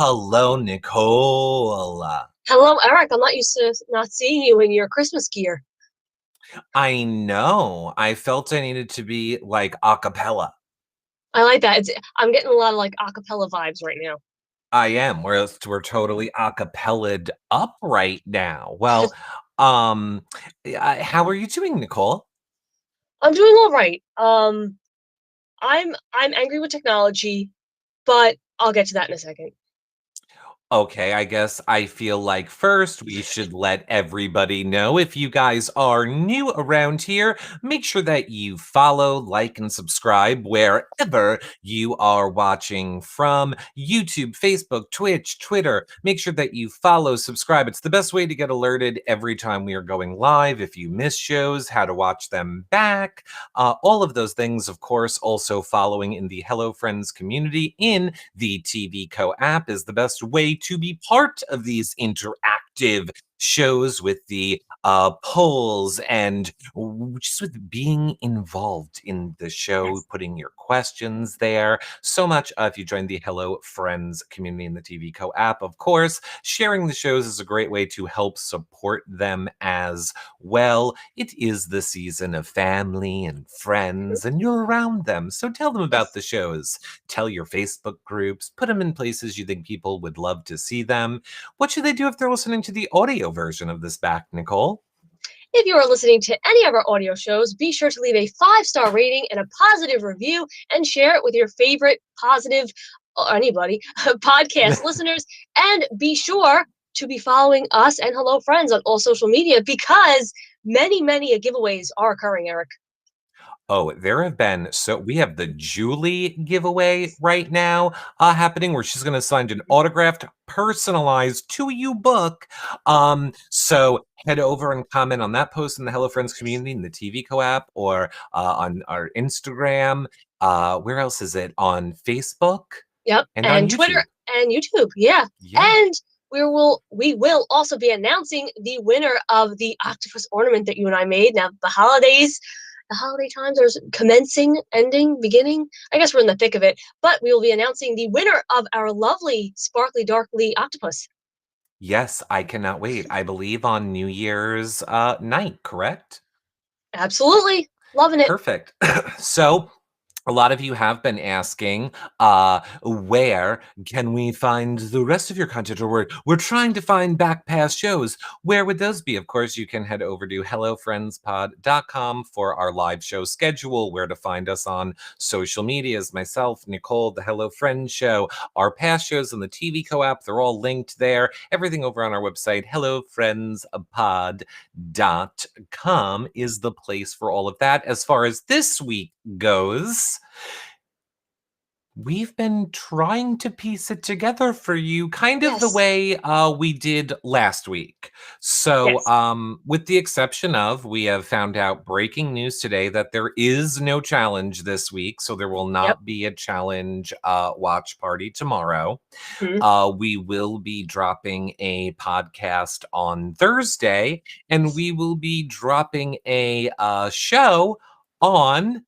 Hello, Nicole. Hello, Eric. I'm not used to not seeing you in your Christmas gear. I know. I felt I needed to be like a cappella. I like that. I'm getting a lot of like acapella vibes right now. I am. We're totally a cappellaed up right now. Well, um, how are you doing, Nicole? I'm doing all right. I'm angry with technology, but I'll get to that in a second. Okay, I guess I feel like first we should let everybody know if you guys are new around here, make sure that you follow, like, and subscribe wherever you are watching from YouTube, Facebook, Twitch, Twitter. Make sure that you follow, subscribe. It's the best way to get alerted every time we are going live. If you miss shows, how to watch them back, all of those things, of course. Also, following in the Hello Friends community in the TV Co app is the best way to be part of these interactive shows with the polls and just with being involved in the show, Yes. putting your questions there. So much if you join the Hello Friends community in the TV Co app. Of course, sharing the shows is a great way to help support them as well. It is the season of family and Mhm. friends, and you're around them. So tell them about Yes. the shows. Tell your Facebook groups, put them in places you think people would love to see them. What should they do if they're listening to the audio version of this back, Nicole? If you are listening to any of our audio shows, be sure to leave a 5-star rating and a positive review and share it with your favorite positive or anybody podcast listeners. And be sure to be following us and Hello Friends on all social media because many giveaways are occurring, Eric. Oh, there have been so we have the Julie giveaway right now happening where she's going to sign an autographed, personalized to you book. So head over and comment on that post in the Hello Friends community in the TV Co app or on our Instagram. Where else is it? On Facebook Yep, and on and Twitter YouTube. and YouTube. Yeah. Yeah. And we will also be announcing the winner of the octopus ornament that you and I made. Now the holiday times are commencing, ending, beginning. I guess we're in the thick of it, but we will be announcing the winner of our lovely sparkly darkly octopus. Yes, I cannot wait. I believe on New Year's night, correct? Absolutely. Loving it. Perfect. So, a lot of you have been asking, where can we find the rest of your content? Or we're trying to find back past shows. Where would those be? Of course, you can head over to hellofriendspod.com for our live show schedule, where to find us on social medias. Myself, Nicole, the Hello Friends Show, our past shows on the TV Co app, they're all linked there. Everything over on our website, hellofriendspod.com is the place for all of that. As far as this week goes, we've been trying to piece it together for you kind of the Yes. way we did last week. So, Yes. with the exception of, we have found out breaking news today that there is no challenge this week. So, there will Yep. not be a challenge watch party tomorrow. Mhm. We will be dropping a podcast on Thursday, and we will be dropping a show on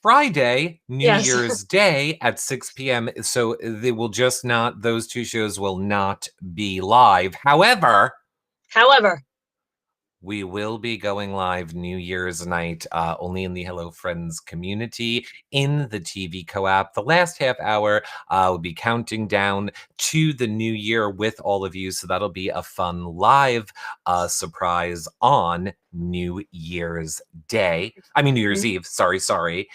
Friday, New Yes. Year's Day at 6 p.m. So they will just not, those two shows will not be live. However, However, we will be going live New Year's night, only in the Hello Friends community in the TV Co app. The last half hour will be counting down to the new year with all of you. So that'll be a fun live surprise on New Year's Day. I mean, New Year's mhm, Eve. Sorry.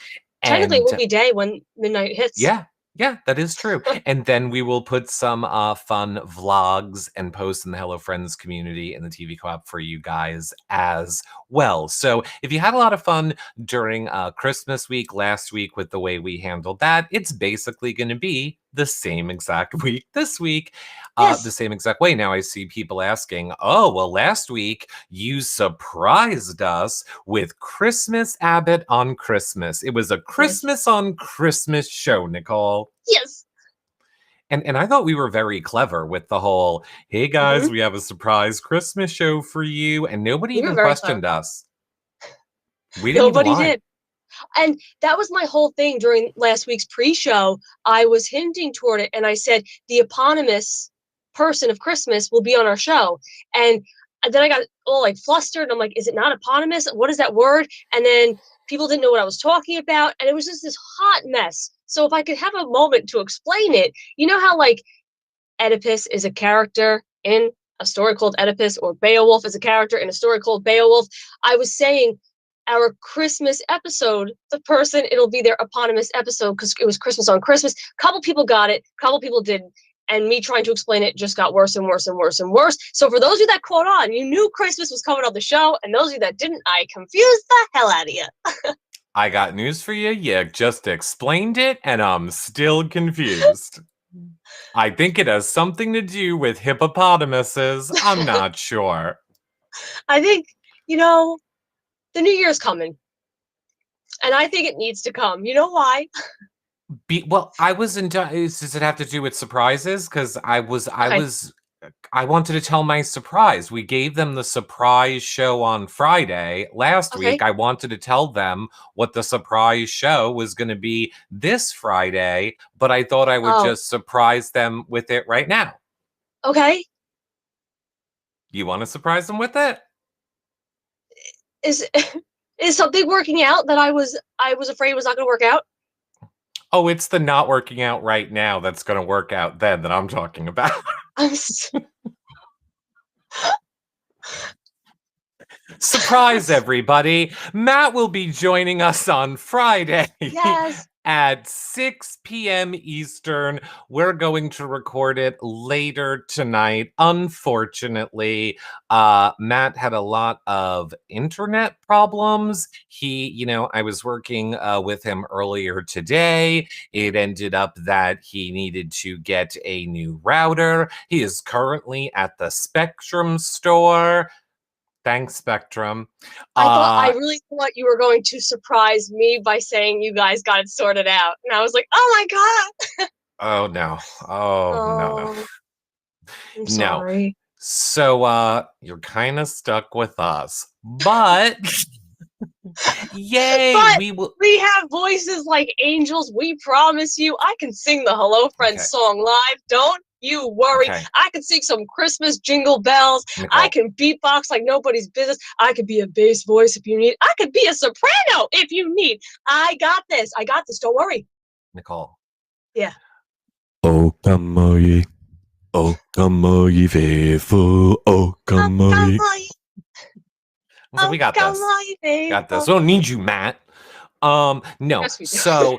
technically it will And be day when midnight hits. yeah, yeah, that is true. And then we will put some fun vlogs and posts in the Hello Friends community in the TV Co-op for you guys as well. So if you had a lot of fun during Christmas week last week with the way we handled that, it's basically going to be the same exact week this week, the Yes. same exact way. Now I see people asking, oh, well, last week you surprised us with Christmas Abbott on Christmas. It was a Yes. Christmas on Christmas show, Nicole. Yes. And I thought we were very clever with the whole, hey guys, Mhm. we have a surprise Christmas show for you. And nobody We were even very clever. questioned us. We didn't even Nobody lie. did. And that was my whole thing during last week's pre-show. I was hinting toward it and I said the eponymous person of Christmas will be on our show. And then I got all like flustered. I'm like, is it not eponymous? What is that word? And then people didn't know what I was talking about. And it was just this hot mess. So if I could have a moment to explain it, you know how like Oedipus is a character in a story called Oedipus, or Beowulf is a character in a story called Beowulf. I was saying our Christmas episode, the person, it'll be their eponymous episode because it was Christmas on Christmas. A couple people got it, a couple people didn't. and me trying to explain it just got worse and worse and worse and worse. So for those of you that caught on, you knew Christmas was coming on the show, and those of you that didn't, I confused the hell out of you. I got news for you. You just explained it, and I'm still confused. I think it has something to do with hippopotamuses. I'm not sure. I think, the new year's coming. And I think it needs to come. You know why? Well, I wasn't. Does it have to do with surprises? Because Okay. I wanted to tell my surprise. We gave them the surprise show on Friday last Okay. week. I wanted to tell them what the surprise show was going to be this Friday, but I thought I would Oh, just surprise them with it right now. okay. You want to surprise them with it? Is is something working out that I was afraid was not going to work out? Oh, it's the not working out right now that's going to work out then that I'm talking about. I'm s- Surprise, everybody! Matt will be joining us on Friday yes. at 6 p.m. Eastern. We're going to record it later tonight. Unfortunately, Matt had a lot of internet problems. I was working with him earlier today. It ended up that he needed to get a new router. He is currently at the Spectrum store. Thanks, Spectrum. I really thought you were going to surprise me by saying you guys got it sorted out. And I was like, "Oh my god." Oh no. Oh no, no. Oh, I'm No. sorry. So you're kind of stuck with us. But yay, But we will. we have voices like angels. We promise you. I can sing the Hello Okay. Friends song live. Don't you worry. Okay. I can sing some Christmas jingle bells. I Nicole. can beatbox like nobody's business. I could be a bass voice if you need. I could be a soprano if you need. I got this. I got this. Don't worry. Nicole. Yeah. Oh, come on, oh, come on, faithful. Oh, come on. So we got come this. on, Got this. We don't need you, Matt. No. Yes, we do. So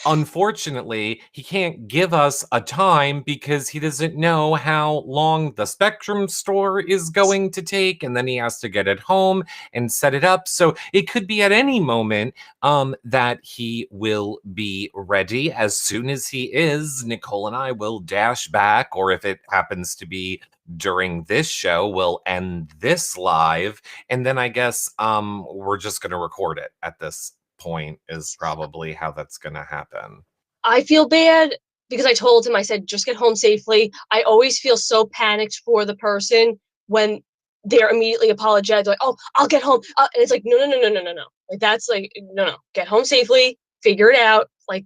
unfortunately, he can't give us a time because he doesn't know how long the Spectrum store is going to take, and then he has to get it home and set it up. So it could be at any moment that he will be ready. As soon as he is, Nicole and I will dash back, or if it happens to be during this show, we'll end this live, and then I guess we're just going to record it at this point is probably how that's going to happen. I feel bad because I told him, I said, just get home safely. I always feel so panicked for the person when they're immediately apologetic, like, oh, I'll get home. And it's like, no, no, no, no, no, no, no. Like, that's like, no, get home safely, figure it out. Like,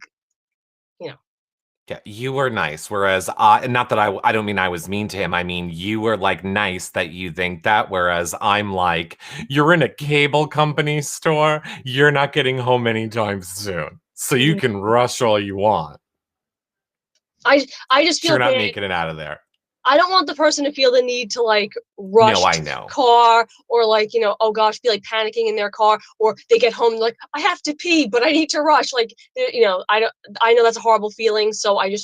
Yeah, you were nice. Whereas, not that I don't mean I was mean to him. I mean, you were like nice that you think that. Whereas I'm like, you're in a cable company store. You're not getting home anytime soon. So you can rush all you want. I just feel You're not bad. making it out of there. I don't want the person to feel the need to like rush No, I to know. the car or like, oh gosh, be like panicking in their car, or they get home like, I have to pee, but I need to rush. Like, I know that's a horrible feeling. So I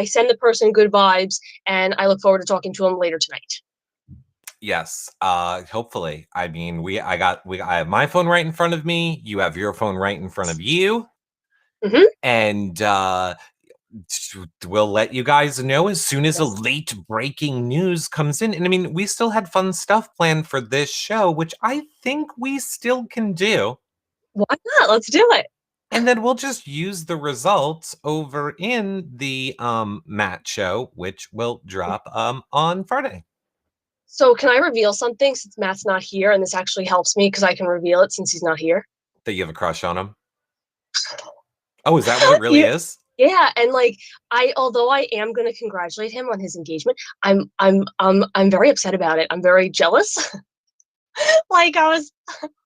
send the person good vibes, and I look forward to talking to them later tonight. Yes. Hopefully. I mean, I have my phone right in front of me. You have your phone right in front of you. Mm-hmm. And we'll let you guys know as soon as a late breaking news comes in. And I mean, we still had fun stuff planned for this show, which I think we still can do. Why not? Let's do it. And then we'll just use the results over in the Matt show, which will drop on Friday. So can I reveal something since Matt's not here, and this actually helps me because I can reveal it since he's not here? That you have a crush on him? Oh, is that what it really is? Yeah, and like although I am going to congratulate him on his engagement, I'm very upset about it. I'm very jealous. Like, I was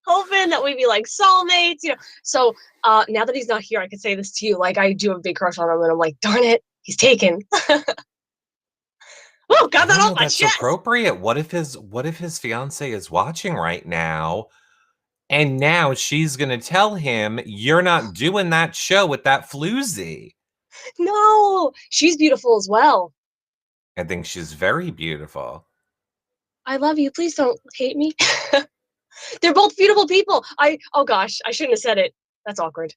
hoping that we'd be like soulmates, So now that he's not here, I can say this to you. Like, I do have a big crush on him, and I'm like, darn it, he's taken. Oh, got that off my That's chest. appropriate. What if his fiance is watching right now? And now she's going to tell him, you're not doing that show with that floozy. No, she's beautiful as well. I think she's very beautiful. I love you. Please don't hate me. They're both beautiful people. Oh gosh, I shouldn't have said it. That's awkward.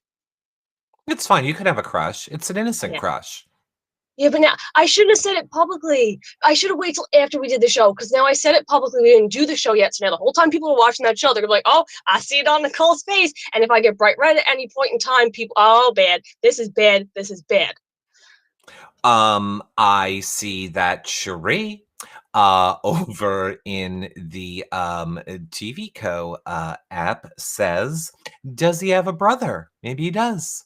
It's fine. You can have a crush. It's an innocent Yeah. crush. Yeah, but now I shouldn't have said it publicly. I should have waited till after we did the show because now I said it publicly. We didn't do the show yet, so now the whole time people are watching that show, they're gonna be like, "Oh, I see it on Nicole's face." And if I get bright red at any point in time, people, oh, bad. This is bad. This is bad. I see that Cherie over in the TV Co app says, does he have a brother? Maybe he does.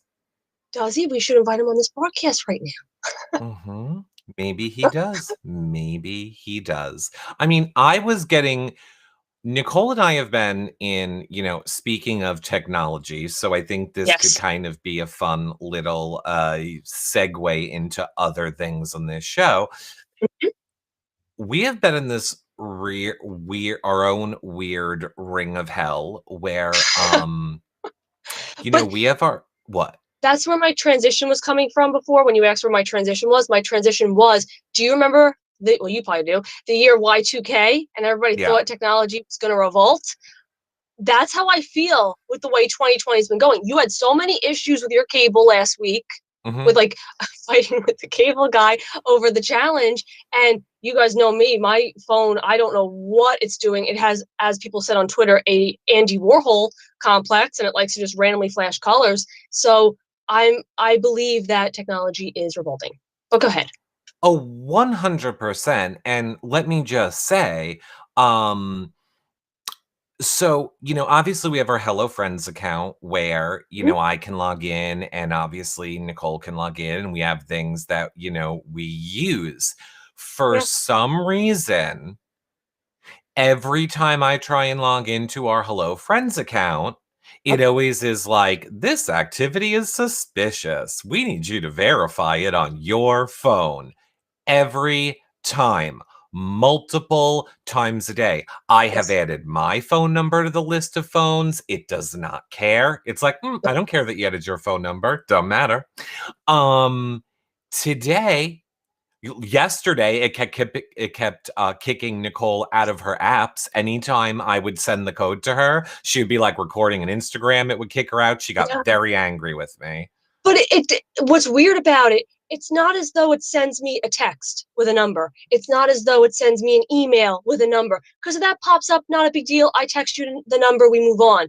Does he? We should invite him on this broadcast right now. Mm-hmm. Maybe he does. Maybe he does. I mean, Nicole and I have been in, speaking of technology, so I think this could Yes. kind of be a fun little segue into other things on this show. We have been in this our own weird ring of hell where, But we have our, what? that's where my transition was coming from before when you asked where my transition was. My transition was, do you remember well, you probably do, the year Y2K and everybody Yeah. thought technology was going to revolt? That's how I feel with the way 2020 has been going. You had so many issues with your cable last week Mhm. with like fighting with the cable guy over the challenge. And you guys know me, my phone, I don't know what it's doing. It has, as people said on Twitter, a Andy Warhol complex, and it likes to just randomly flash colors. So I believe that technology is revolting. But go ahead. Oh, 100%. And let me just say, so, obviously we have our Hello Friends account where, Mhm. I can log in and obviously Nicole can log in and we have things that, we use. For Yeah. some reason, every time I try and log into our Hello Friends account, it always is like, this activity is suspicious. We need you to verify it on your phone. Every time, multiple times a day. I have Yes. added my phone number to the list of phones. It does not care. It's like, I don't care that you added your phone number. Don't matter. Today, yesterday, it kept kicking Nicole out of her apps. Anytime I would send the code to her, she would be like recording an Instagram. It would kick her out. She got Yeah. very angry with me. But what's weird about it, it's not as though it sends me a text with a number. It's not as though it sends me an email with a number. Because if that pops up, not a big deal. I text you the number, we move on.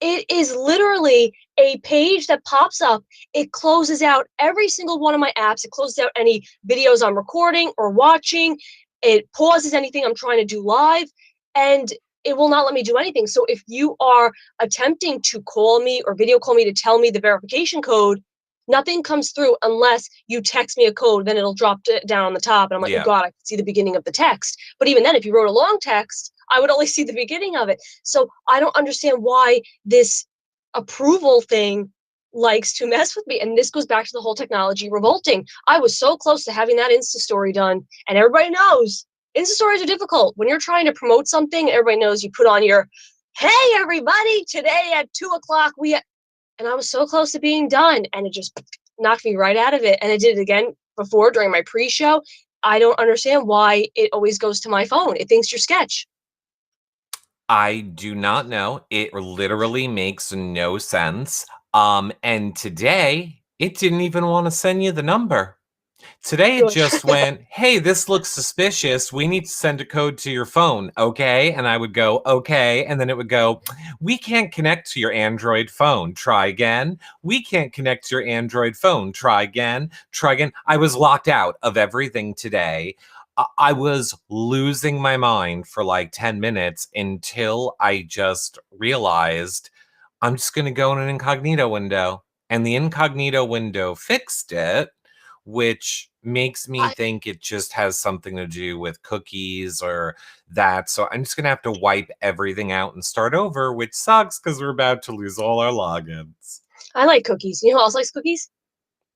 It is literally a page that pops up. It closes out every single one of my apps. It closes out any videos I'm recording or watching. It pauses anything I'm trying to do live. And it will not let me do anything. So if you are attempting to call me or video call me to tell me the verification code, nothing comes through unless you text me a code. Then it'll drop down on the top. And I'm like, oh Yeah. God, I can see the beginning of the text. But even then, if you wrote a long text, I would only see the beginning of it. So I don't understand why this approval thing likes to mess with me. And this goes back to the whole technology revolting. I was so close to having that Insta story done, and everybody knows Insta stories are difficult. When you're trying to promote something, everybody knows you put on your, hey, everybody, today at 2:00, and I was so close to being done, and it just knocked me right out of it. And I did it again before during my pre-show. I don't understand why it always goes to my phone. It thinks you're sketch. I do not know. It literally makes no sense. And today it didn't even want to send you the number. Today it Good. just went, hey, this looks suspicious. We need to send a code to your phone. Okay. And I would go, okay. And then it would go, we can't connect to your Android phone. Try again. We can't connect to your Android phone. Try again. Try again. I was locked out of everything today. I was losing my mind for like 10 minutes until I just realized I'm just going to go in an incognito window. And the incognito window fixed it, which makes me I, think it just has something to do with cookies or that. So I'm just going to have to wipe everything out and start over, which sucks because we're about to lose all our logins. I like cookies. You know who else likes cookies?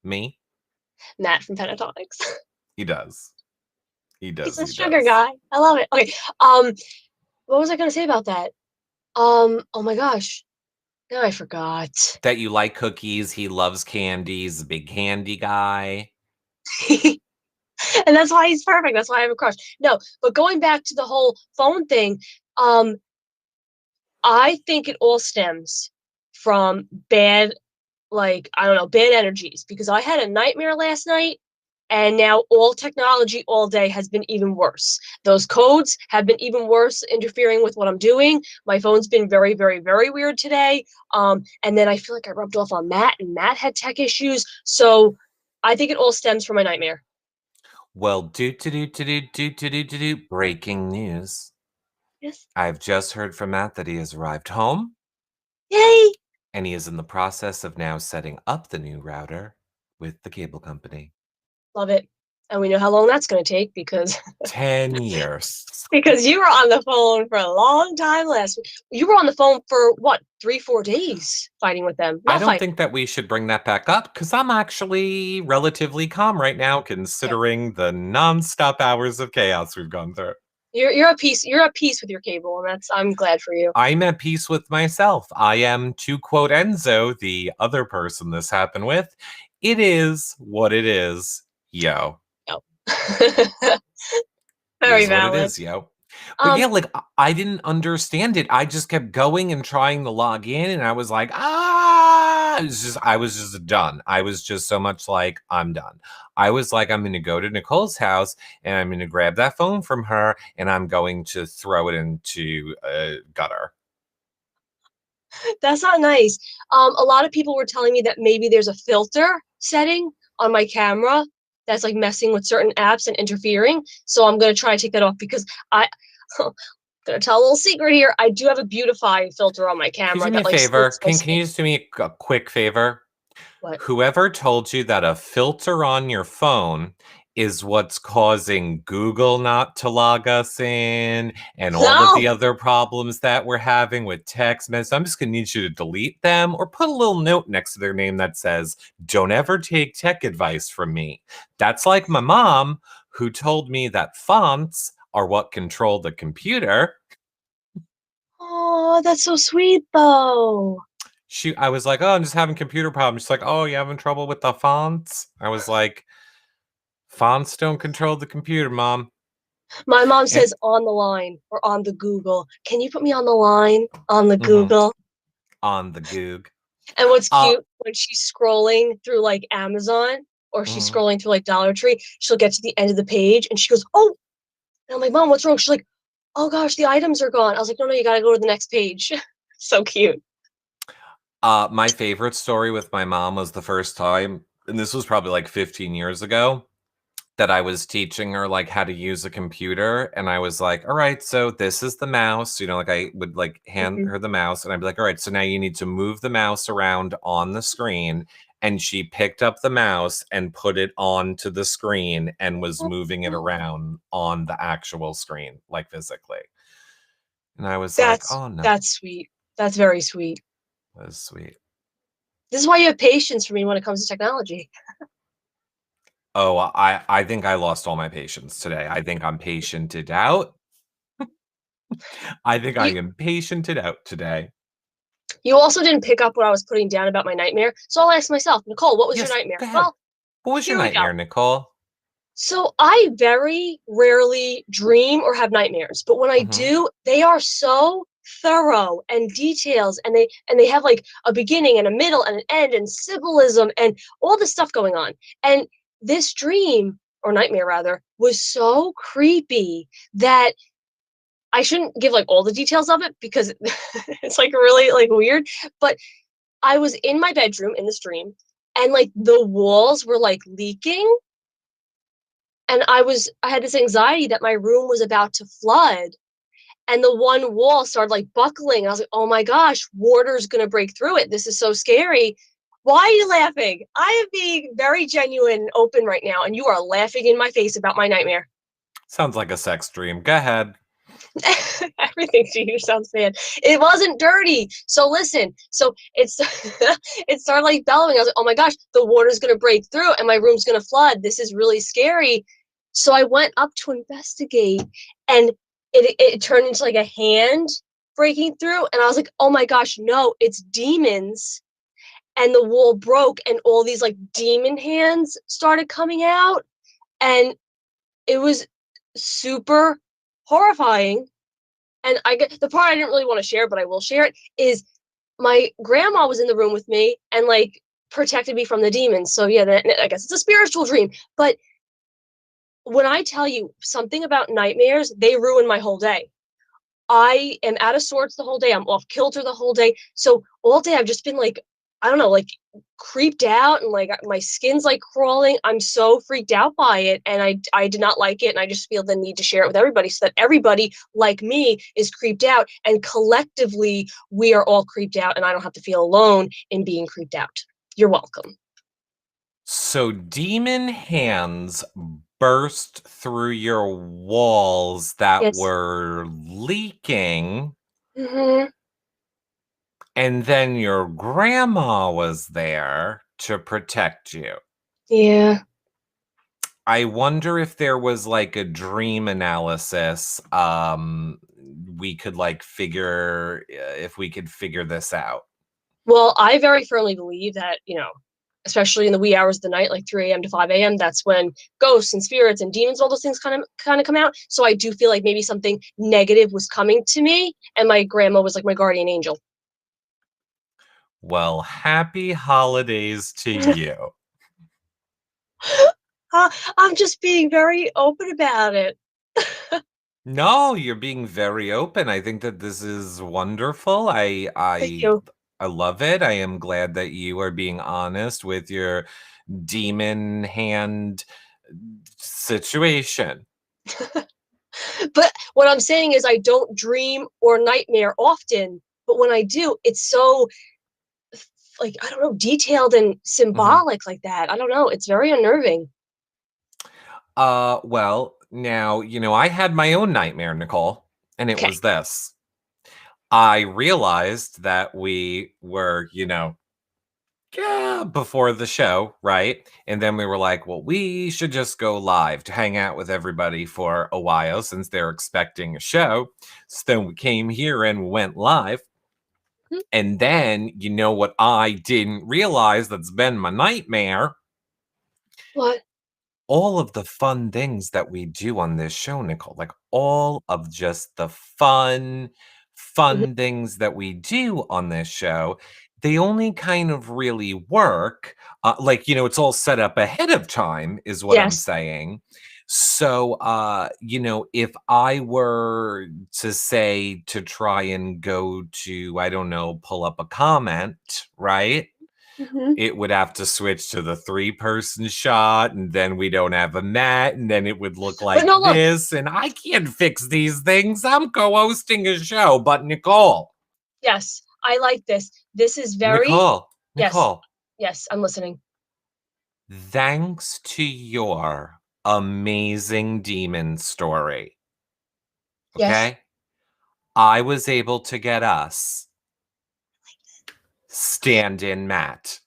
Me? Matt from Pentatonics. He does. He He's does. a He sugar does. guy. I love it. Okay. What was I gonna say about that? Oh my gosh. Now I forgot. That you like cookies. He loves candy. He's a big candy guy. And that's why he's perfect. That's why I have a crush. No, but going back to the whole phone thing, um, I think it all stems from bad, like, I don't know, bad energies, because I had a nightmare last night, and now all technology all day has been even worse. Those codes have been even worse, interfering with what I'm doing. My phone's been very, very, very weird today. And then I feel like I rubbed off on Matt, and Matt had tech issues. So I think it all stems from my nightmare. Well, breaking news. Yes. I've just heard from Matt that he has arrived home, Yay! and he is in the process of now setting up the new router with the cable company. Love it. And we know how long that's going to take, because 10 years. because you were on the phone for a long time last week. You were on the phone for what, 3-4 days fighting with them. I Not don't fighting. think that we should bring that back up because I'm actually relatively calm right now, considering the nonstop hours of chaos we've gone through. You're at peace. You're at peace with your cable, and I'm glad for you. I'm at peace with myself. I am, to quote Enzo, the other person this happened with, it is what it is, yo. Oh. It Very is what it valid. is, yo. But Um, yeah, like I didn't understand it. I just kept going and trying to log in, and I was like, I was just done. I was just so much like, I'm done. I was like, I'm gonna go to Nicole's house and I'm gonna grab that phone from her and I'm going to throw it into a gutter. that's not nice. A lot of people were telling me that maybe there's a filter setting on my camera that's like messing with certain apps and interfering. So I'm gonna try to take that off, because I gonna tell a little secret here. I do have a beautify filter on my Can you camera do me that a like favor? splits my Can screen. you just do me a quick favor? What? Whoever told you that a filter on your phone is what's causing Google not to log us in and all of the No. other problems that we're having with text messages, I'm just going to need you to delete them or put a little note next to their name that says, don't ever take tech advice from me. That's like my mom, who told me that fonts are what control the computer. Oh, that's so sweet though. I was like, oh, I'm just having computer problems. She's like, oh, you having trouble with the fonts? I was like, fonts don't control the computer, Mom. My mom And says on the line or on the Google. Can you put me on the line on the mhm, Google? on the Goog. And what's Uh, cute, when she's scrolling through like Amazon, or she's mhm. scrolling through like Dollar Tree, she'll get to the end of the page and she goes, "Oh," and I'm like, "Mom, what's wrong?" She's like, "Oh gosh, the items are gone." I was like, "No, no, you gotta go to the next page." So cute. My favorite story with my mom was the first time, and this was probably like 15 years ago, that I was teaching her like how to use a computer. And I was like, all right, so this is the mouse. Like I would like hand Mhm. her the mouse and I'd be like, all right, so now you need to move the mouse around on the screen. And she picked up the mouse and put it onto the screen and was moving it around on the actual screen, like physically. And I was like, That's oh no, that's sweet. That's very sweet. that was sweet. This is why you have patience for me when it comes to technology. Oh, I think I lost all my patience today. I think I'm patiented out. I think I You am patiented out today. you also didn't pick up what I was putting down about my nightmare. So I'll ask myself, Nicole, what was your Yes, nightmare? go ahead. Well, What was your here we go. nightmare, Nicole? So I very rarely dream or have nightmares, but when I Mhm. do, they are so thorough and details, and they have like a beginning and a middle and an end and symbolism and all this stuff going on. And this dream, or nightmare rather, was so creepy that I shouldn't give like all the details of it, because it's like really like weird, but I was in my bedroom in this dream, and like the walls were like leaking, and I had this anxiety that my room was about to flood, and the one wall started like buckling. I was like, oh my gosh, water's gonna break through it. This is so scary. Why are you laughing? I am being very genuine and open right now, and you are laughing in my face about my nightmare. Sounds like a sex dream. Go ahead. Everything to you sounds bad. It wasn't dirty. So listen. So it's it started like bellowing. I was like, oh my gosh, the water's gonna break through and my room's gonna flood. This is really scary. So I went up to investigate, and it turned into like a hand breaking through. And I was like, oh my gosh, no, it's demons. And the wall broke, and all these like demon hands started coming out. And It was super horrifying. And I get the part I didn't really want to share, but I will share it, is my grandma was in the room with me and like protected me from the demons. So yeah, I guess it's a spiritual dream. But when I tell you something about nightmares, they ruin my whole day. I am out of sorts the whole day. I'm off kilter the whole day. So all day I've just been like, I don't know, like creeped out and like my skin's like crawling. I'm so freaked out by it and I did not like it and I just feel the need to share it with everybody so that everybody like me is creeped out and collectively we are all creeped out and I don't have to feel alone in being creeped out. You're welcome. So demon hands burst through your walls that Yes. were leaking, Hmm. and then your grandma was there to protect you. Yeah. I wonder if there was like a dream analysis. We could like figure if we could figure this out. Well, I very firmly believe that, especially in the wee hours of the night, like 3 a.m. to 5 a.m., that's when ghosts and spirits and demons, all those things kind of come out. So I do feel like maybe something negative was coming to me, and my grandma was like my guardian angel. Well, happy holidays to you. I'm just being very open about it. No, you're being very open. I think that this is wonderful. Thank you. I love it. I am glad that you are being honest with your demon hand situation. But what I'm saying is, I don't dream or nightmare often, but when I do, it's so like I don't know, detailed and Mhm. symbolic like that. I don't know. It's very unnerving. Well, now, I had my own nightmare, Nicole, and it Okay. was this. I realized that we were, yeah, before the show, right? And then we were like, well, we should just go live to hang out with everybody for a while since they're expecting a show. So then we came here and went live. Hmm. And then, what I didn't realize that's been my nightmare? What? All of the fun things that we do on this show, Nicole, like all of just the fun Mhm. things that we do on this show, they only kind of really work. Like, it's all set up ahead of time, is what I'm Yes. saying. So, if I were to say to try and go to, I don't know, pull up a comment, right? Hmm. It would have to switch to the three-person shot, and then we don't have a mat, and then it would look But like no, look. this, and I can't fix these things. I'm co-hosting a show, but Nicole, Yes, I like this. This is very Nicole, yes. Nicole, Yes, I'm listening. thanks to your amazing demon story, Yes. okay? I was able to get us stand-in Matt.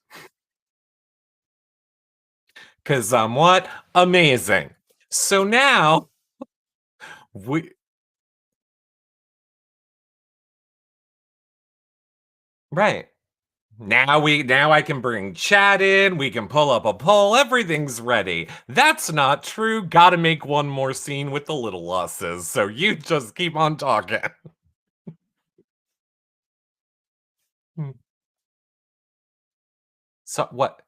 Because I'm what? Amazing. So now we right. Now I can bring chat in, we can pull up a poll, everything's ready. That's not true. Gotta make one more scene with the little losses. So you just keep on talking. Hmm. So what?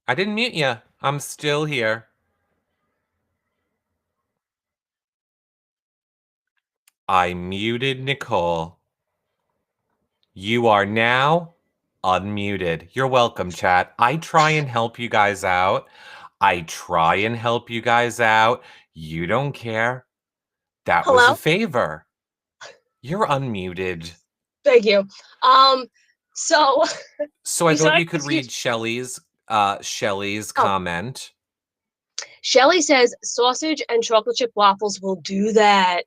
I didn't mute you. I'm still here. I muted Nicole. You are now unmuted. You're welcome, chat. I try and help you guys out. I try and help you guys out. You don't care. That was a Hello? favor. You're unmuted. Thank you. So So I thought besides you could this huge read Shelley's oh, comment. Shelly says sausage and chocolate chip waffles will do that.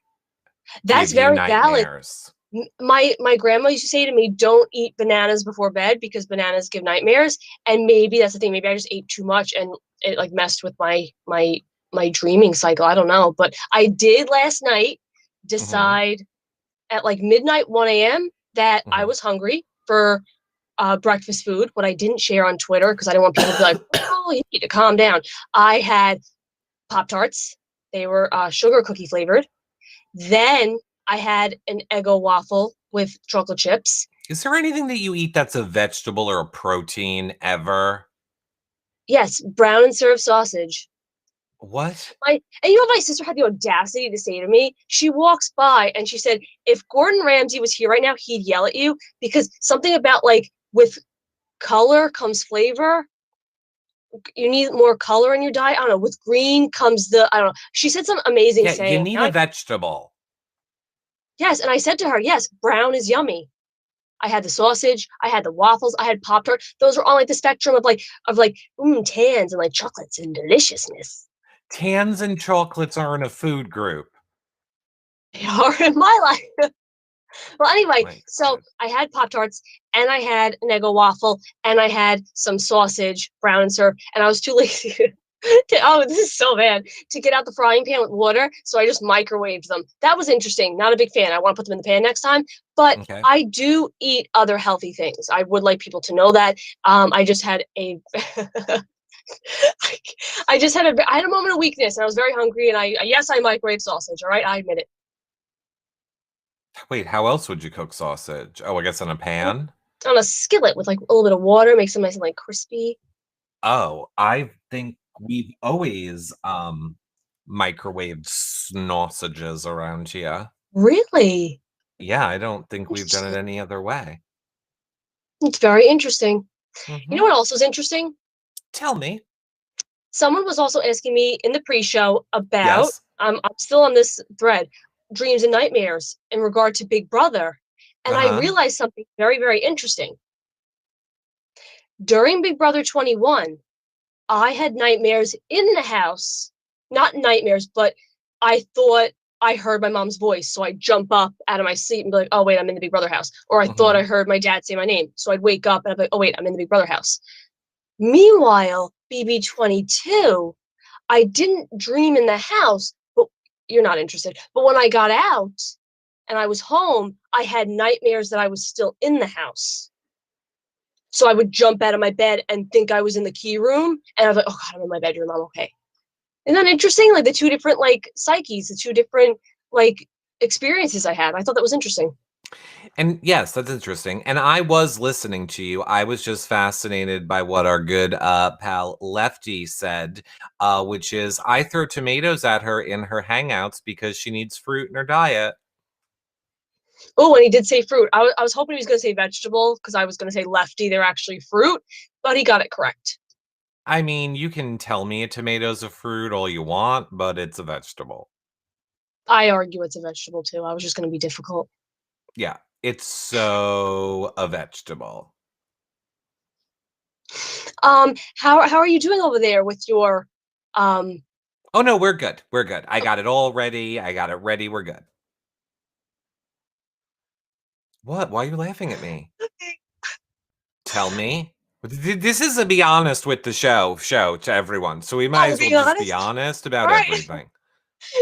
That's Give you very valid. nightmares. My grandma used to say to me, "Don't eat bananas before bed because bananas give nightmares." And maybe that's the thing. Maybe I just ate too much and it like messed with my dreaming cycle. I don't know, but I did last night Hmm. decide at like midnight, 1 a.m. that I Hmm. was hungry for breakfast food. What I didn't share on Twitter because I didn't want people to be like, "Oh, you need to calm down." I had Pop Tarts. They were sugar cookie flavored. Then I had an Eggo waffle with chocolate chips. Is there anything that you eat that's a vegetable or a protein ever? Yes, brown and served sausage. What? And you know what my sister had the audacity to say to me? She walks by and she said, if Gordon Ramsay was here right now, he'd yell at you because something about like with color comes flavor. You need more color in your diet. I don't know. With green comes I don't know. She said some amazing Yeah, you saying. need a vegetable. Yes, and I said to her, yes, brown is yummy. I had the sausage, I had the waffles, I had Pop Tart. Those were on like the spectrum of tans and like chocolates and deliciousness. Tans and chocolates aren't a food group. They are in my life. Well, anyway, My so God. I had Pop Tarts and I had an Eggo waffle and I had some sausage, brown and served, and I was too lazy this is so bad, to get out the frying pan with water. So I just microwaved them. That was interesting. Not a big fan. I want to put them in the pan next time. But Okay. I do eat other healthy things. I would like people to know that. I just had a I had a moment of weakness and I was very hungry and I microwaved sausage. All right, I admit it. Wait, how else would you cook sausage? Oh, I guess in a pan? On a skillet with like a little bit of water, makes them nice and like crispy. Oh, I think we've always microwaved sausages around here. Really? Yeah, I don't think we've done it Interesting. any other way. It's very interesting. You know Hmm. what else was interesting? Tell me. Someone was also asking me in the pre-show about Yes. I'm still on this thread, dreams and nightmares in regard to Big Brother. And I Uh-huh. realized something very, very interesting. During Big Brother 21, I had nightmares in the house. Not nightmares, but I thought I heard my mom's voice. So I'd jump up out of my seat and be like, oh, wait, I'm in the Big Brother house. Or I thought I Hmm. heard my dad say my name. So I'd wake up and I'd be like, oh, wait, I'm in the Big Brother house. Meanwhile, BB22, I didn't dream in the house, but you're not interested. But when I got out and I was home, I had nightmares that I was still in the house. So I would jump out of my bed and think I was in the key room. And I was like, oh God, I'm in my bedroom. I'm okay. Isn't that interesting? Like the two different like psyches, the two different like experiences I had. I thought that was interesting. And yes, that's interesting. And I was listening to you. I was just fascinated by what our good pal Lefty said, which is I throw tomatoes at her in her hangouts because she needs fruit in her diet. Oh, and he did say fruit. I was hoping he was going to say vegetable because I was going to say lefty. They're actually fruit, but he got it correct. I mean, you can tell me a tomato's a fruit all you want, but it's a vegetable. I argue it's a vegetable too. I was just going to be difficult. Yeah, it's so a vegetable. How are you doing over there with your um? Oh no, we're good. We're good. I got it all ready. I got it ready. We're good. What? Why are you laughing at me? Tell me. This is a be honest with the show to everyone. So we might Oh, as well be just be honest. honest All about right. everything.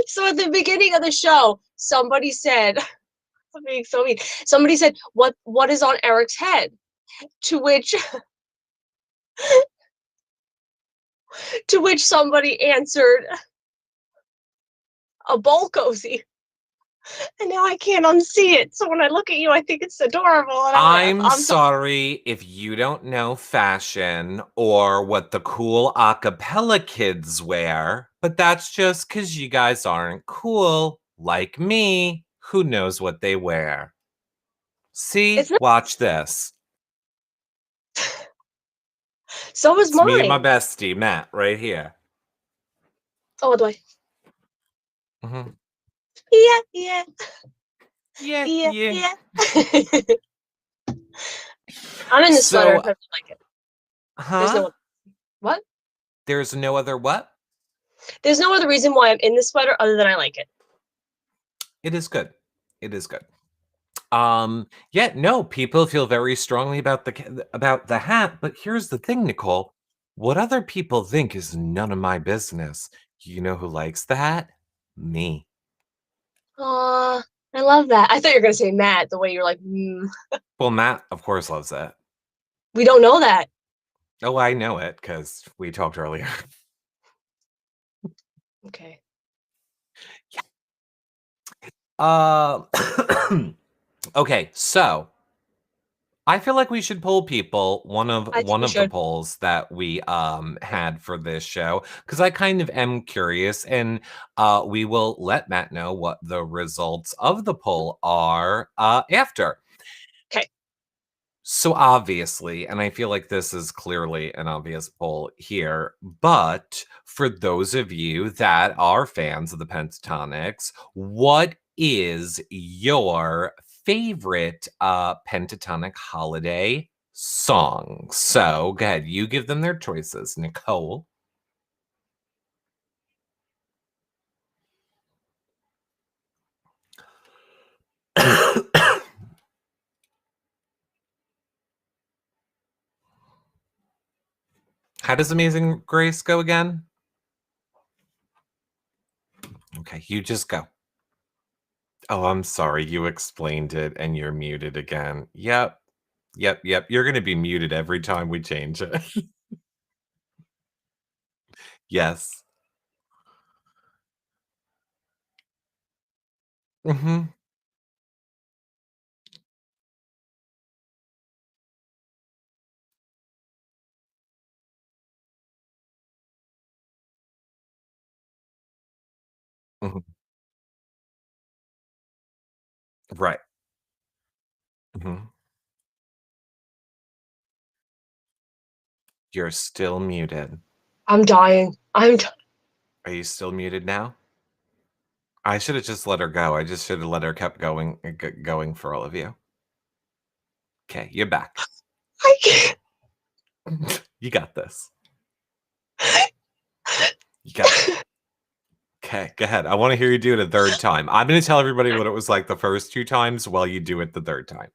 So at the beginning of the show, somebody said, I'm being so mean. Somebody said, "What is on Eric's head?" To which somebody answered, "A bowl cozy." And now I can't unsee it. So when I look at you, I think it's adorable, and I laugh. I'm I'm sorry. sorry if you don't know fashion or what the cool acapella kids wear, but that's just because you guys aren't cool like me, who knows what they wear. It's See? not. Watch this. So is It's me and my mine. bestie, Matt, right here. Oh, what do I? Mhm. Yeah, yeah, Yeah, yeah, yeah. yeah. I'm in the sweater. So, If I like it. There's huh? no what? There's no other what? There's no other reason why I'm in the sweater other than I like it. It is good. It is good. Yeah, no, people feel very strongly about about the hat, but here's the thing, Nicole. What other people think is none of my business. You know who likes the hat? Me. Aw, I love that. I thought you were gonna say Matt. The way you're like, Well, Matt, of course, loves it. we don't know that. Oh, I know it because we talked earlier. Okay. Uh, okay, so I feel like we should poll people. One of I think we the should. polls that we had for this show, because I kind of am curious, and we will let Matt know what the results of the poll are after. Okay. So obviously, and I feel like this is clearly an obvious poll here, but for those of you that are fans of the Pentatonics, what is your favorite pentatonic holiday song? So go ahead, you give them their choices. Nicole. How does Amazing Grace go again? Okay, you just go. Oh, I'm sorry. You explained it and you're muted again. Yep. Yep. You're going to be muted every time we change it. Yes. Mhm. Mhm. Right. Mhm. You're still muted. I'm dying. Are you still muted now? I should have just let her go. I just should have let her kept going for all of you. Okay, you're back. I can't. You got this. You got Okay, go ahead. I want to hear you do it a third time. I'm going to tell everybody what it was like the first 2 times while you do it the third time.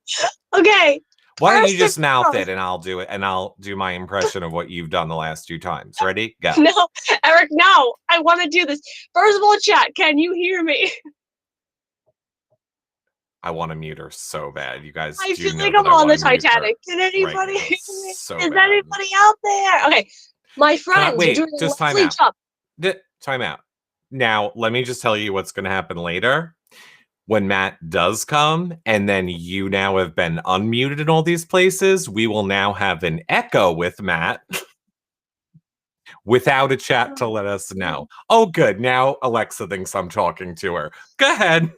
Okay. Why don't you First and just mouth foremost- it and I'll do it and I'll do my impression of what you've done the last 2 times. Ready? Go. No, Eric, no. I want to do this. First of all, chat, can you hear me? I want to mute her so bad. You guys I do feel know like that I'm I on want the to mute her Titanic. Can anybody right now. hear me? So Is bad. anybody out there? Okay. My Can I friends are doing wait? a Just time lovely out. job. Time out. Now, let me just tell you what's going to happen later. When Matt does come, and then you now have been unmuted in all these places, we will now have an echo with Matt without a chat to let us know. Oh, good. Now Alexa thinks I'm talking to her. Go ahead.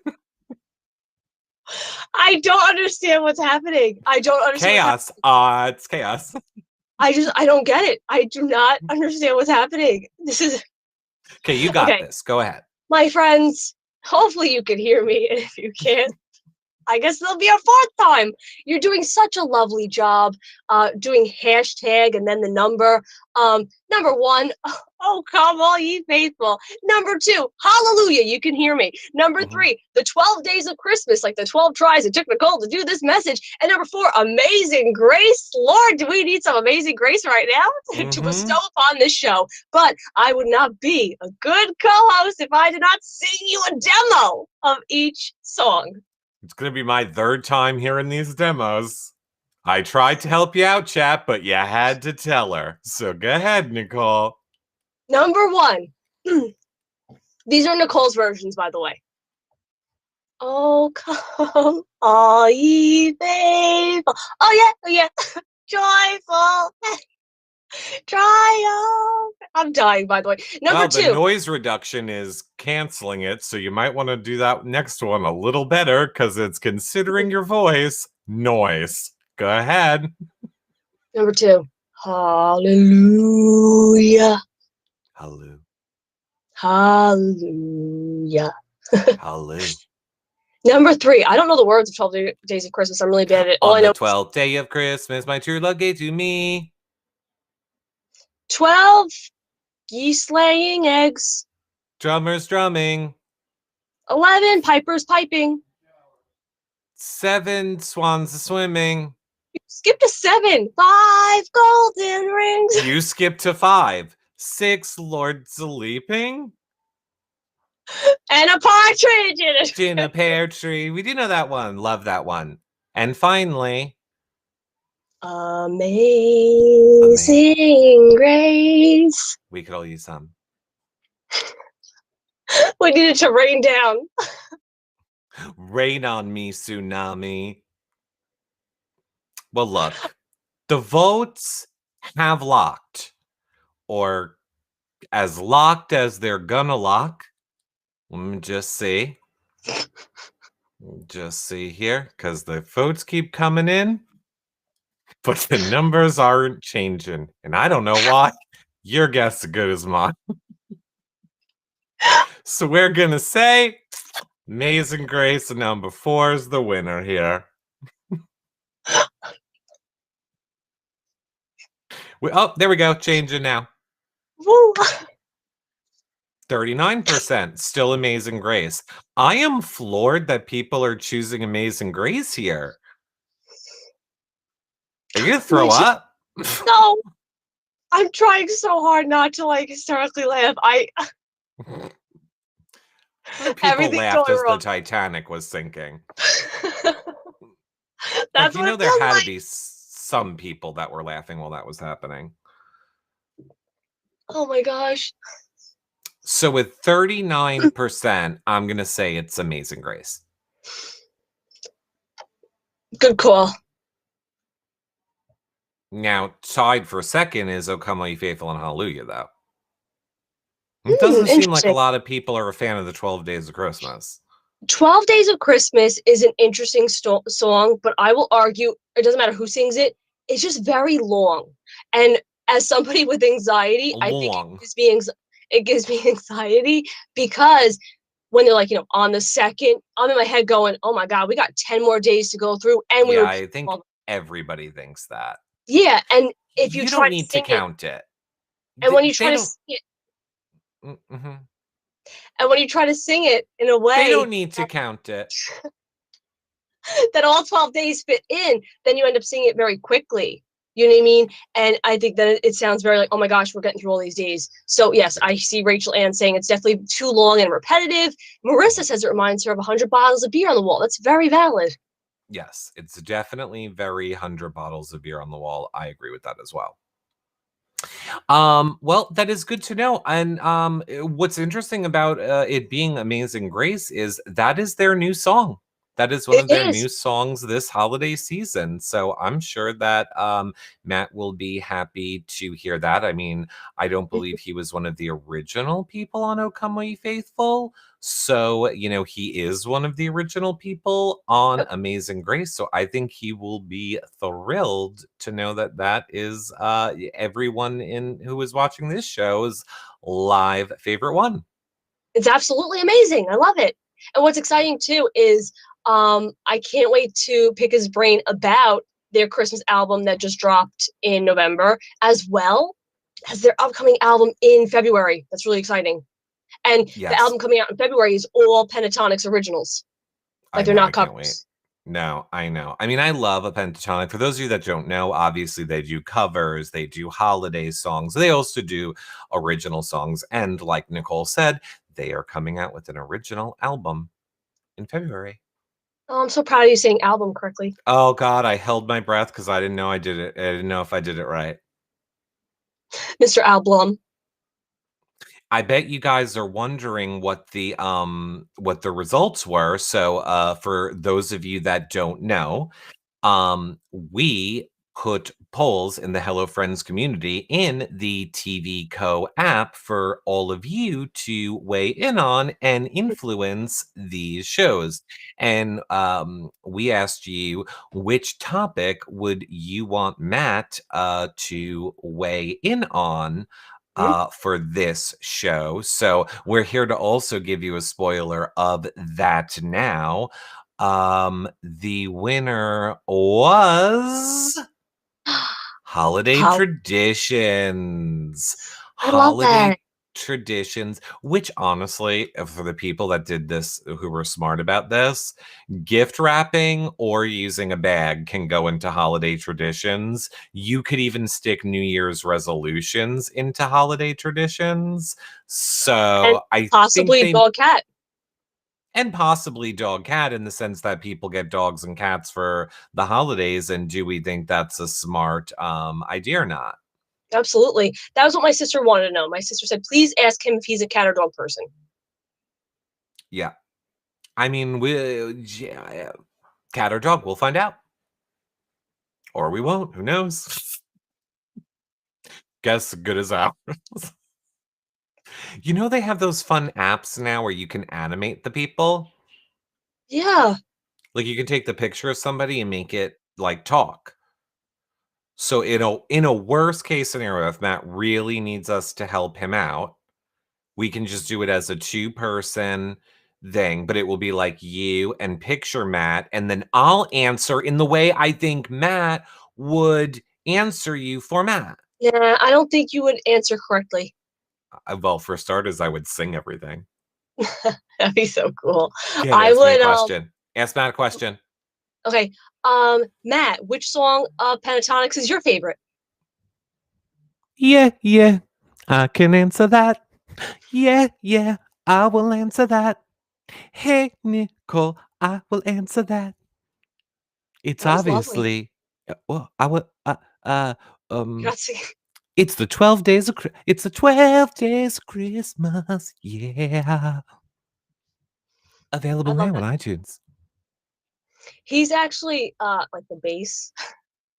I don't understand what's happening. I don't understand. Chaos. It's chaos. I don't get it. I do not understand what's happening. This is Okay, you got okay. this. Go ahead. My friends, hopefully you can hear me. And if you can't, I guess there'll be a fourth time. You're doing such a lovely job doing hashtag and then the number. Number 1, oh, come all ye faithful. Number 2, hallelujah, you can hear me. Number 3, the 12 days of Christmas, like the 12 tries it took Nicole to do this message. And number 4, amazing grace. Lord, do we need some amazing grace right now to bestow upon this show? But I would not be a good co-host if I did not sing you a demo of each song. It's going to be my 3rd time hearing these demos. I tried to help you out, chat, but you had to tell her. So go ahead, Nicole. Number 1. These are Nicole's versions, by the way. Oh, come, all ye faithful. Oh, yeah. Joyful. Triumph. I'm dying, by the way. Number 2. The noise reduction is canceling it, so you might want to do that next one a little better because it's considering your voice noise. Go ahead. Number 2. Hallelujah. Hallelujah. Hallelujah. Hallelujah. Number 3. I don't know the words of 12 Days of Christmas. I'm really bad at it. All On I know the 12th day of Christmas, my true love gave to me 12 geese laying eggs. drummers drumming, 11 pipers piping. 7 swans swimming. You skipped a 7. 5 golden rings. You skipped to 5. 6 lords leaping. And a partridge in it. In a pear tree. We do know that one. Love that one. And finally, Amazing Grace. we could all use some. We needed to rain down. Rain on me, tsunami. Well, look, the votes have locked, or as locked as they're gonna lock. Let me just see. Just see here, because the votes keep coming in, but the numbers aren't changing. And I don't know why. Your guess is as good as mine. So we're gonna say Amazing Grace number 4 is the winner here. Oh, there we go. Changing now. Woo. 39% still Amazing Grace. I am floored that people are choosing Amazing Grace here. Are you gonna throw up? No. I'm trying so hard not to like hysterically laugh. People Everything's laughed going as wrong. the Titanic was sinking. That's you what know, it there feels had like. to be some people that were laughing while that was happening. Oh my gosh. So with 39%, I'm gonna say it's Amazing Grace. Good call. Now, tied for second is "O Come All Ye Faithful" and "Hallelujah," though. It doesn't seem like a Interesting. lot of people are a fan of the 12 Days of Christmas. 12 Days of Christmas is an interesting song, but I will argue it doesn't matter who sings it. It's just very long. And as somebody with anxiety, I think Long. it gives me anxiety because when they're like, on the second, I'm in my head going, oh my God, we got 10 more days to go through. And we Yeah, were, I think everybody thinks that. yeah. And if you You try don't to need to sing it, count it. and when you They try to don't. sing it, Mhm. and when you try to sing it in a They way don't need to count it. that all 12 days fit in, then you end up seeing it very quickly. You know what I mean? And I think that it sounds very like, oh my gosh, we're getting through all these days. So yes, I see Rachel Ann saying it's definitely too long and repetitive. Marissa says it reminds her of 100 bottles of beer on the wall. That's very valid. Yes, it's definitely very 100 bottles of beer on the wall. I agree with that as well. Well, that is good to know. And what's interesting about it being Amazing Grace is that is their new song. That is one It of their is. new songs this holiday season. So I'm sure that Matt will be happy to hear that. I mean, I don't believe he was one of the original people on O Come All Ye Faithful. So, he is one of the original people on Amazing Grace. So I think he will be thrilled to know that that is everyone who is watching this show's live favorite one. It's absolutely amazing. I love it. And what's exciting too is I can't wait to pick his brain about their Christmas album that just dropped in November, as well as their upcoming album in February. That's really exciting. And the Yes, album coming out in February is all Pentatonics originals. I Like they're know. I not can't wait. covers. No, I know. I mean, I love a pentatonic. For those of you that don't know, obviously they do covers, they do holiday songs, they also do original songs. And like Nicole said, they are coming out with an original album in February. Oh, I'm so proud of you saying album correctly. Oh God, I held my breath because I didn't know I did it. I didn't know if I did it right. Mr. Album. I bet you guys are wondering what the results were. So for those of you that don't know, we put polls in the Hello Friends community in the TV Co app for all of you to weigh in on and influence these shows. And we asked you, which topic would you want Matt to weigh in on for this show? So we're here to also give you a spoiler of that now. The winner was holiday How traditions. I love Holiday that. traditions, which honestly, for the people that did this who were smart about this, gift wrapping or using a bag can go into holiday traditions. You could even stick New Year's resolutions into holiday traditions. And So I think possibly they dog cat. and possibly dog cat in the sense that people get dogs and cats for the holidays. And do we think that's a smart idea or not? Absolutely. That was what my sister wanted to know. My sister said, please ask him if he's a cat or dog person. Yeah. I mean, yeah, cat or dog, we'll find out. Or we won't. Who knows? Guess good as ours. You know, they have those fun apps now where you can animate the people. Yeah. Like, you can take the picture of somebody and make it, like, talk. So, in a worst case scenario, if Matt really needs us to help him out, we can just do it as a two-person thing, but it will be like you and picture Matt, and then I'll answer in the way I think Matt would answer you for Matt. Yeah, I don't think you would answer correctly. Well, for starters, I would sing everything. That'd be so cool. Okay, I ask me a would question. Ask Matt a question. okay. Matt, which song of Pentatonics is your favorite? Yeah, yeah, I can answer that. Yeah, yeah, I will answer that. Hey, Nicole, I will answer that. It's That was lovely. obviously, well, I will, You're not singing. it's the 12 days of, it's the 12 days of Christmas. Yeah. I Available love now on that. iTunes. He's actually like the bass,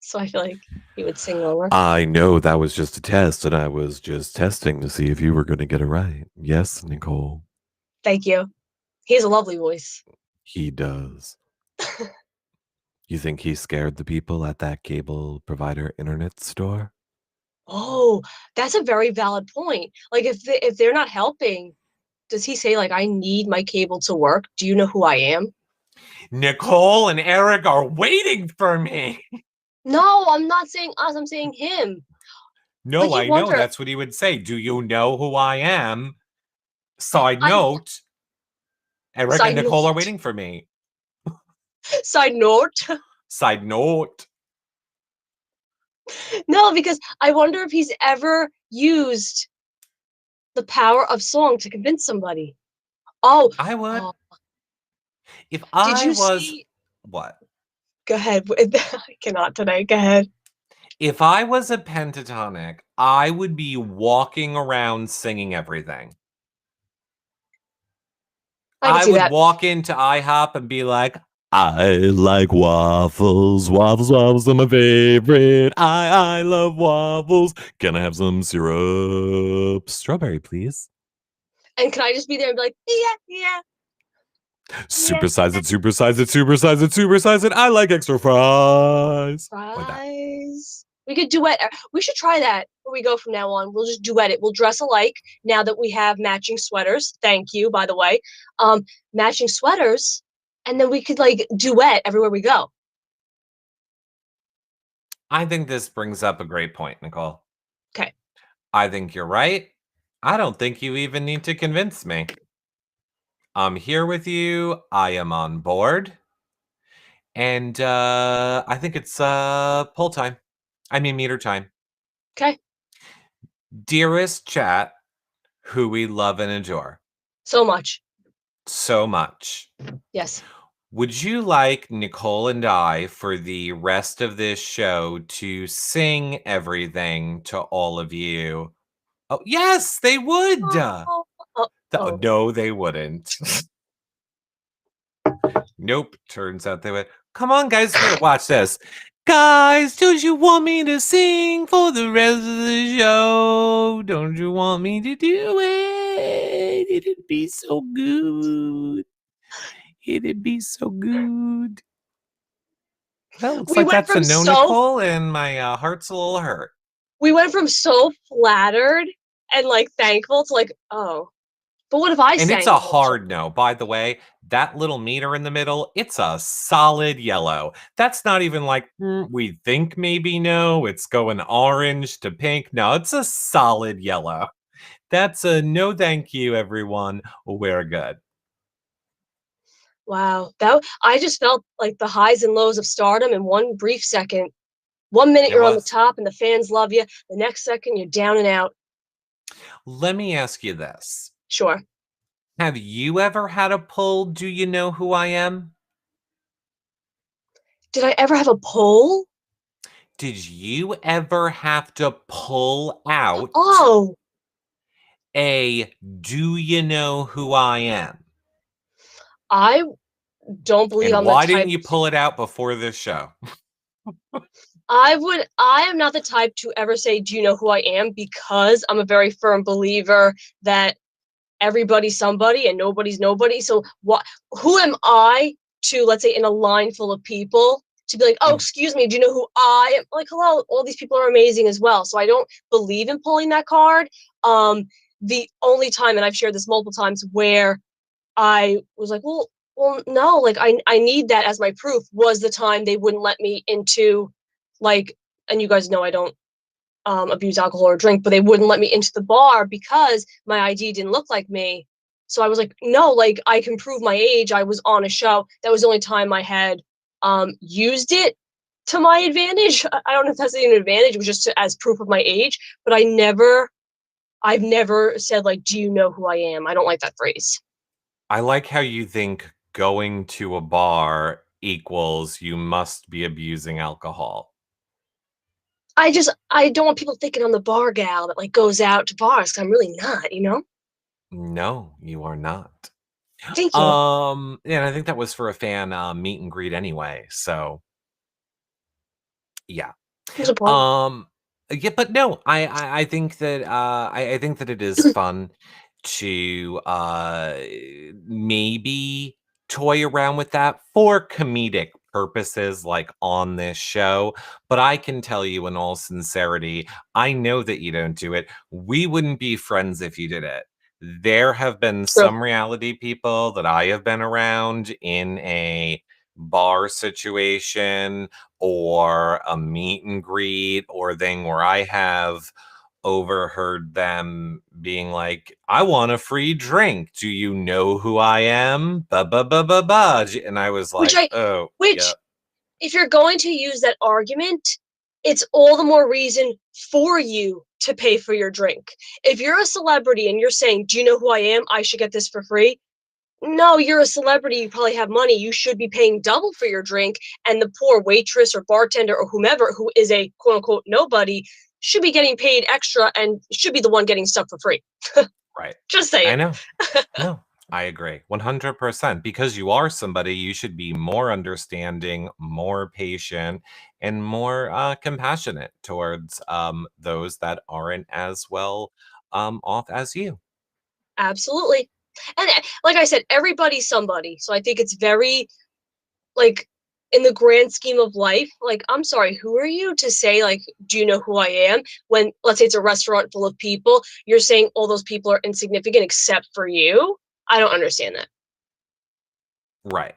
so I feel like he would sing lower. I know that was just a test, and I was just testing to see if you were going to get it right. Yes, Nicole, Thank you. He has a lovely voice. he does. You think he scared the people at that cable provider internet store? Oh, that's a very valid point. Like if they're not helping, does he say like I need my cable to work? Do you know who I am? Nicole and Eric are waiting for me. No, I'm not saying us, I'm saying him. No, Like you I know wonder that's what he would say. Do you know who I am? Side I note, Eric and side Nicole are note waiting for me. side note. Side note. No, because I wonder if he's ever used the power of song to convince somebody. Oh, I would. oh, If did I you was see? what? Go ahead. I cannot today. Go ahead. If I was a pentatonic, I would be walking around singing everything. I can I see would that. walk into IHOP and be like, I like waffles. Waffles, waffles are my favorite. I love waffles. Can I have some syrup? Strawberry, please. And can I just be there and be like, yeah, yeah, yeah, Supersize it, supersize it, supersize it, supersize it. I like extra fries. Like that. fries. We could duet. We should try that where we go from now on. We'll just duet it. We'll dress alike now that we have matching sweaters. Thank you, by the way. Matching sweaters, and then we could like duet everywhere we go. I think this brings up a great point, Nicole. Okay. I think you're right. I don't think you even need to convince me. I'm here with you. I am on board. And I think it's poll time. I mean meter time. Okay. Dearest chat, who we love and adore So much. so much. Yes. Would you like Nicole and I for the rest of this show to sing everything to all of you? Oh, yes, they would. Oh, oh, oh. No, they wouldn't. Nope. Turns out they would. Come on, guys. Here, watch this. Guys, don't you want me to sing for the rest of the show? Don't you want me to do it? It'd be so good. It'd be so good. Well, looks We like went that's a from no, so Nicole, and my heart's a little hurt. we went from so flattered and like thankful to like, oh. But what if I And it's sang a the whole song? hard no. By the way, that little meter in the middle, it's a solid yellow. That's not even like, we think maybe no. It's going orange to pink. No, it's a solid yellow. That's a no thank you, everyone. We're good. Wow. That I just felt like the highs and lows of stardom in one brief second. 1 minute It you're on the was. top and the fans love you. The next second you're down and out. Let me ask you this. Sure. Have you ever had a pull, do you know who I am? Did I ever have a poll? Did you ever have to pull out Oh, a do you know who I am? I don't believe And I'm the why didn't type. you pull it out before this show? I am not the type to ever say, "Do you know who I am?" Because I'm a very firm believer that everybody's somebody and nobody's nobody. So what? Who am I to, let's say, in a line full of people, to be like, "Oh, Mm. excuse me, do you know who I am?" Like, hello, all these people are amazing as well. So I don't believe in pulling that card. The only time, and I've shared this multiple times, where I was like, well, no, like I need that as my proof, was the time they wouldn't let me into, like, and you guys know I don't abuse alcohol or drink, but they wouldn't let me into the bar because my ID didn't look like me. So I was like, no, like I can prove my age. I was on a show. That was the only time I had used it to my advantage. I don't know if that's an advantage. It was just as proof of my age, but I've never said like, do you know who I am? I don't like that phrase. I like how you think going to a bar equals you must be abusing alcohol. I don't want people thinking I'm the bar gal that like goes out to bars. 'Cause I'm really not, you know. No, you are not. Thank you. And I think that was for a fan meet and greet anyway. So yeah. It was a party. Um, yeah, but no, I think that I think that it is fun to maybe toy around with that for comedic purposes, like on this show. But I can tell you in all sincerity, I know that you don't do it. We wouldn't be friends if you did it. There have been True. some reality people that I have been around in a bar situation or a meet and greet or thing where I have overheard them being like, "I want a free drink. Do you know who I am?" Ba ba ba ba ba. And I was Which like, I "Oh, yeah, which if you're going to use that argument, it's all the more reason for you to pay for your drink. If you're a celebrity and you're saying, "Do you know who I am? I should get this for free." No, you're a celebrity, you probably have money. You should be paying double for your drink, and the poor waitress or bartender or whomever who is a quote unquote nobody should be getting paid extra and should be the one getting stuff for free. right." Just I saying. know. No, I agree 100%. Because you are somebody, you should be more understanding, more patient, and more compassionate towards those that aren't as well off as you. Absolutely. And like I said, everybody's somebody. So I think it's very, like, in the grand scheme of life, like, I'm sorry, who are you to say, like, do you know who I am? When, let's say it's a restaurant full of people, you're saying all those people are insignificant except for you? I don't understand that. Right.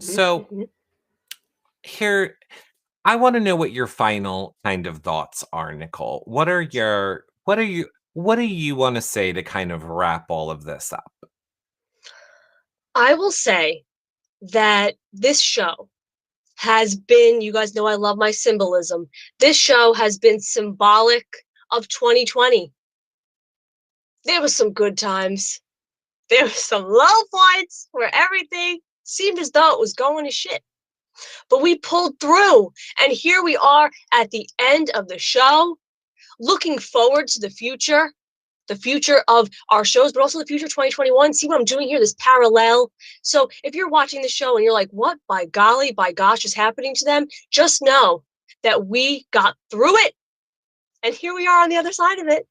Mhm, So mhm. here, I want to know what your final kind of thoughts are, Nicole. What do you want to say to kind of wrap all of this up? I will say that this show has been, you guys know I love my symbolism. This show has been symbolic of 2020. There was some good times. There were some low points where everything seemed as though it was going to shit. But we pulled through. And here we are at the end of the show, looking forward to the future of our shows, but also the future 2021. See what I'm doing here? This parallel. So if you're watching the show and you're like, what by golly, by gosh is happening to them? Just know that we got through it. And here we are on the other side of it.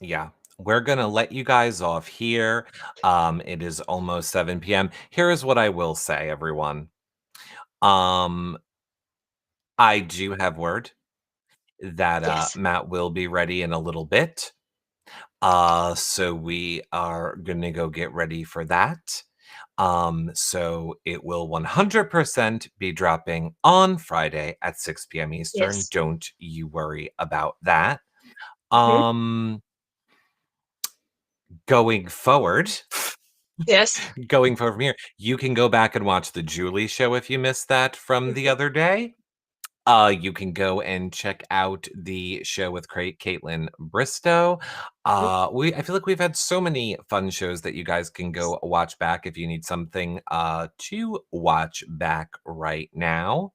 Yeah. We're going to let you guys off here. It is almost 7 p.m. Here is what I will say, everyone. Um, I do have word that Yes. Matt will be ready in a little bit. So we are gonna go get ready for that. So it will 100% be dropping on Friday at 6 p.m. Eastern. Yes. Don't you worry about that. Hmm. Um, going forward, Yes. going forward from here, you can go back and watch the Julie show if you missed that from the Hmm. other day. You can go and check out the show with Caitlin Bristow. I feel like we've had so many fun shows that you guys can go watch back if you need something to watch back right now.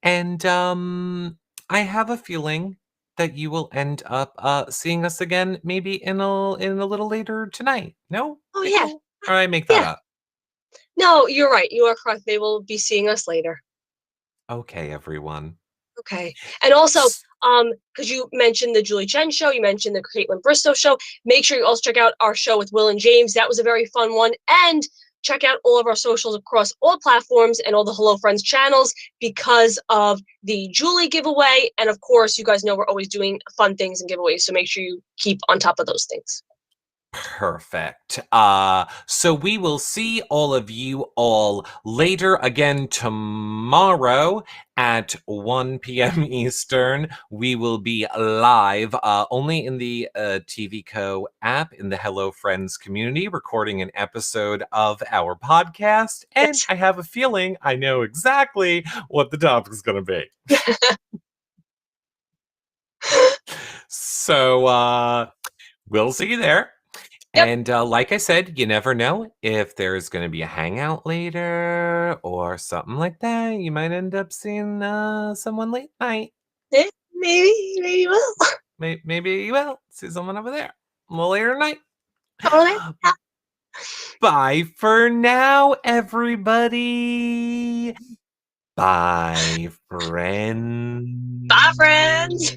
And I have a feeling that you will end up seeing us again maybe in a little later tonight. No, Oh, yeah. Nicole? Or I make that Yeah. up. No, you're right. You are correct. They will be seeing us later. Okay, everyone. Okay. And also, S- because you mentioned the Julie Chen show, you mentioned the Caitlin Bristow show, make sure you also check out our show with Will and James. That was a very fun one. And check out all of our socials across all platforms and all the Hello Friends channels because of the Julie giveaway. And of course, you guys know we're always doing fun things and giveaways. So make sure you keep on top of those things. Perfect. So we will see all of you all later again tomorrow at 1 p.m. Eastern. We will be live only in the TV Co app in the Hello Friends community, recording an episode of our podcast. And Yes. I have a feeling I know exactly what the topic is going to be. So we'll see you there. Yep. And like I said, you never know if there's going to be a hangout later or something like that. You might end up seeing someone late night. Maybe will. Maybe you will see someone over there a little later tonight. Oh, Bye for now, everybody. Bye, friends. bye, friends.